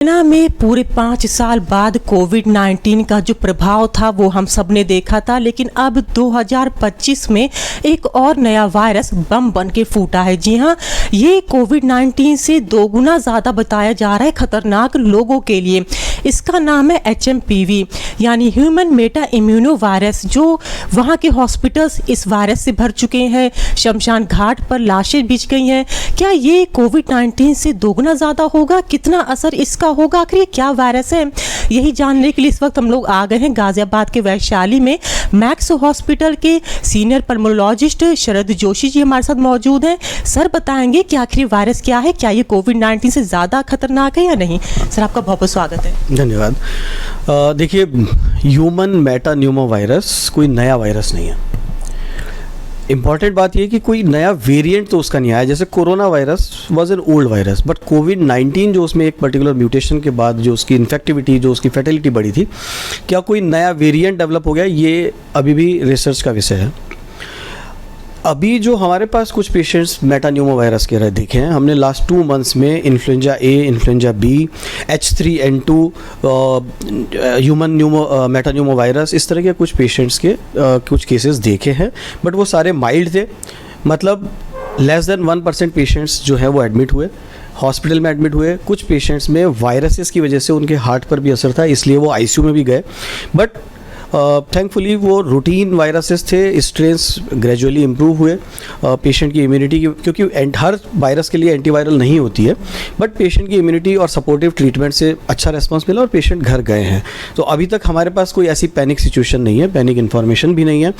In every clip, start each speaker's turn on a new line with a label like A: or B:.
A: China में पूरे 5 साल बाद कोविड-19 का जो प्रभाव था वो हम सब ने देखा था, लेकिन अब 2025 में एक और नया वायरस बम बन के फूटा है। जी हाँ, ये कोविड-19 से 2 गुना ज़्यादा बताया जा रहा है खतरनाक लोगों के लिए। इसका नाम है HMPV यानी ह्यूमन मेटा इम्यूनो वायरस, जो वहाँ के हॉस्पिटल्स इस वायरस से भर चुके हैं। शमशान घाट पर लाशें बिछ गई हैं। क्या ये कोविड-19 से 2 गुना ज़्यादा होगा? कितना असर इसका होगा? आखिर ये क्या वायरस है? यही जानने के लिए इस वक्त हम लोग आ गए हैं गाजियाबाद के वैशाली में। मैक्स हॉस्पिटल के सीनियर पल्मोलॉजिस्ट शरद जोशी जी हमारे साथ मौजूद हैं। सर बताएंगे कि आखिर वायरस क्या है, क्या ये कोविड-19 से ज़्यादा खतरनाक है या नहीं। सर आपका बहुत बहुत स्वागत है।
B: धन्यवाद। देखिए, ह्यूमन मेटा न्यूमो वायरस कोई नया वायरस नहीं है। इम्पॉर्टेंट बात यह कि कोई नया वेरिएंट तो उसका नहीं आया। जैसे corona virus was an old virus, but कोविड-19 जो उसमें एक पर्टिकुलर म्यूटेशन के बाद जो उसकी इन्फेक्टिविटी, जो उसकी फैटेलिटी बढ़ी थी, क्या कोई नया वेरिएंट डेवलप हो गया, ये अभी भी रिसर्च का विषय है। अभी जो हमारे पास कुछ पेशेंट्स मेटान्यूमो वायरस के देखे हैं हमने लास्ट 2 मंथ्स में, influenza A, influenza B, H3N2, human metapneumo virus, इस तरह के कुछ पेशेंट्स के कुछ केसेस देखे हैं, बट वो सारे माइल्ड थे। मतलब लेस देन 1% पेशेंट्स जो है वो एडमिट हुए, हॉस्पिटल में एडमिट हुए। कुछ पेशेंट्स में वायरसेस की वजह से उनके हार्ट पर भी असर था, इसलिए वो ICU में भी गए। बट थैंकफुली वो रूटीन वायरसेस थे। स्ट्रेन्स ग्रेजुअली इम्प्रूव हुए। पेशेंट की इम्यूनिटी की, क्योंकि हर वायरस के लिए एंटीवायरल नहीं होती है, बट पेशेंट की इम्यूनिटी और सपोर्टिव ट्रीटमेंट से अच्छा रिस्पांस मिला और पेशेंट घर गए हैं। तो अभी तक हमारे पास कोई ऐसी पैनिक सिचुएशन नहीं है, पैनिक इन्फॉर्मेशन भी नहीं है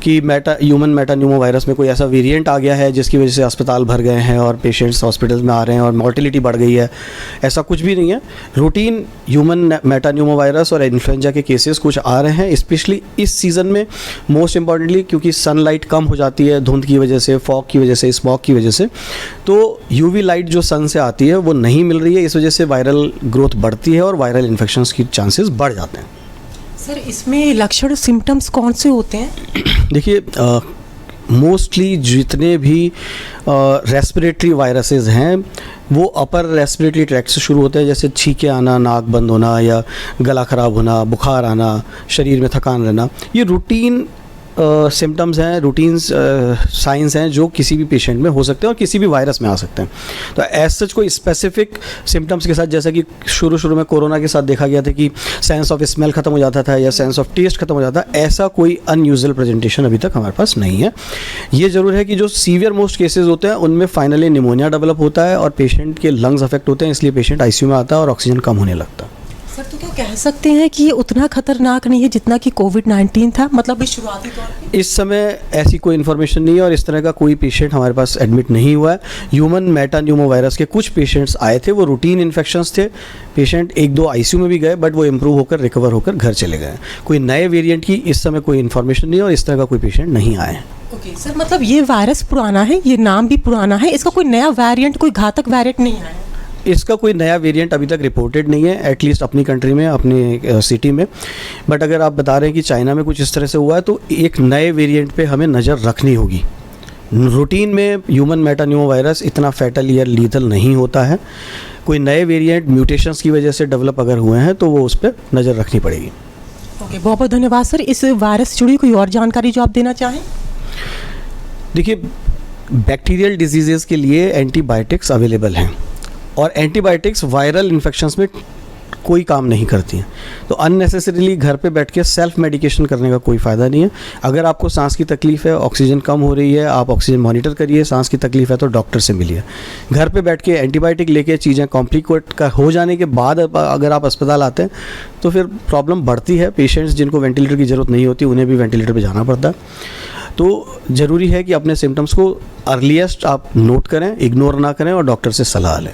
B: कि ह्यूमन मेटान्यूमो वायरस में कोई ऐसा वेरिएंट आ गया है जिसकी वजह से अस्पताल भर गए हैं और पेशेंट्स हॉस्पिटल में आ रहे हैं और मॉर्टिलिटी बढ़ गई है। ऐसा कुछ भी नहीं है। रूटीन ह्यूमन मेटान्यूमो वायरस और इन्फ्लुएंजा के केसेस कुछ आ रहे हैं, स्पेशली इस सीज़न में। मोस्ट इम्पॉर्टेंटली क्योंकि सनलाइट कम हो जाती है, धुंध की वजह से, फॉग की वजह से, स्मॉग की वजह से, तो यूवी लाइट जो सन से आती है वो नहीं मिल रही है। इस वजह से वायरल ग्रोथ बढ़ती है और वायरल इन्फेक्शंस की चांसेस बढ़ जाते हैं।
A: सर इसमें लक्षण सिम्टम्स कौन से होते हैं? देखिए,
B: मोस्टली जितने भी रेस्पिरेटरी वायरसेस हैं वो अपर रेस्पिरेटरी ट्रैक्ट से शुरू होते हैं, जैसे छींके आना, नाक बंद होना या गला ख़राब होना, बुखार आना, शरीर में थकान रहना। ये रूटीन सिम्टम्स हैं, रूटीन साइंस हैं जो किसी भी पेशेंट में हो सकते हैं और किसी भी वायरस में आ सकते हैं। तो एज सच कोई स्पेसिफिक सिम्टम्स के साथ, जैसा कि शुरू में कोरोना के साथ देखा गया था कि सेंस ऑफ स्मेल ख़त्म हो जाता था या सेंस ऑफ टेस्ट ख़त्म हो जाता, ऐसा कोई अनयूजुअल प्रेजेंटेशन अभी तक हमारे पास नहीं है। ये ज़रूर है कि जो सीवियर मोस्ट केसेज होते हैं उनमें फाइनली निमोनिया डेवलप होता है और पेशेंट के लंग्स अफेक्ट होते हैं, इसलिए पेशेंट ICU में आता है और ऑक्सीजन कम होने लगता है।
A: सर तो क्या कह सकते हैं कि ये उतना खतरनाक नहीं है जितना कि कोविड-19 था? मतलब इस शुरुआती तौर पे
B: इस समय ऐसी कोई इन्फॉर्मेशन नहीं है और इस तरह का कोई पेशेंट हमारे पास एडमिट नहीं हुआ है। ह्यूमन मेटान्यूमो वायरस के कुछ पेशेंट्स आए थे, वो रूटीन इन्फेक्शंस थे। पेशेंट 1-2 ICU में भी गए, बट वो इम्प्रूव होकर रिकवर होकर घर चले गए। कोई नए वेरिएंट की इस समय कोई इन्फॉर्मेशन नहीं है और इस तरह का कोई पेशेंट नहीं आए हैं।
A: ओके सर, मतलब ये वायरस पुराना है, ये नाम भी पुराना है, इसका कोई नया वेरिएंट, कोई घातक वेरिएंट नहीं आया?
B: इसका कोई नया वेरिएंट अभी तक रिपोर्टेड नहीं है, एटलीस्ट अपनी कंट्री में, अपने सिटी में। बट अगर आप बता रहे हैं कि चाइना में कुछ इस तरह से हुआ है, तो एक नए वेरिएंट पे हमें नज़र रखनी होगी। रूटीन में ह्यूमन मेटान्यूमो वायरस इतना फैटल या लीथल नहीं होता है। कोई नए वेरिएंट म्यूटेशंस की वजह से डेवलप अगर हुए हैं तो वो उस पर नज़र रखनी पड़ेगी।
A: ओके, बहुत बहुत धन्यवाद सर। इस वायरस से जुड़ी कोई और जानकारी जो आप देना चाहें?
B: देखिए, बैक्टीरियल डिजीज़ के लिए एंटीबायोटिक्स अवेलेबल हैं और एंटीबायोटिक्स वायरल इन्फेक्शंस में कोई काम नहीं करती हैं। तो अननेसेसरीली घर पे बैठ के सेल्फ मेडिकेशन करने का कोई फ़ायदा नहीं है। अगर आपको सांस की तकलीफ़ है, ऑक्सीजन कम हो रही है, आप ऑक्सीजन मॉनिटर करिए। सांस की तकलीफ़ है तो डॉक्टर से मिलिए। घर पे बैठ के एंटीबायोटिक लेके चीज़ें कॉम्प्लिकेट का हो जाने के बाद अगर आप अस्पताल आते हैं तो फिर प्रॉब्लम बढ़ती है। पेशेंट्स जिनको वेंटिलेटर की ज़रूरत नहीं होती उन्हें भी वेंटिलेटर पर जाना पड़ता है। तो ज़रूरी है कि अपने सिम्टम्स को अर्लीस्ट आप नोट करें, इग्नोर ना करें और डॉक्टर से सलाह लें।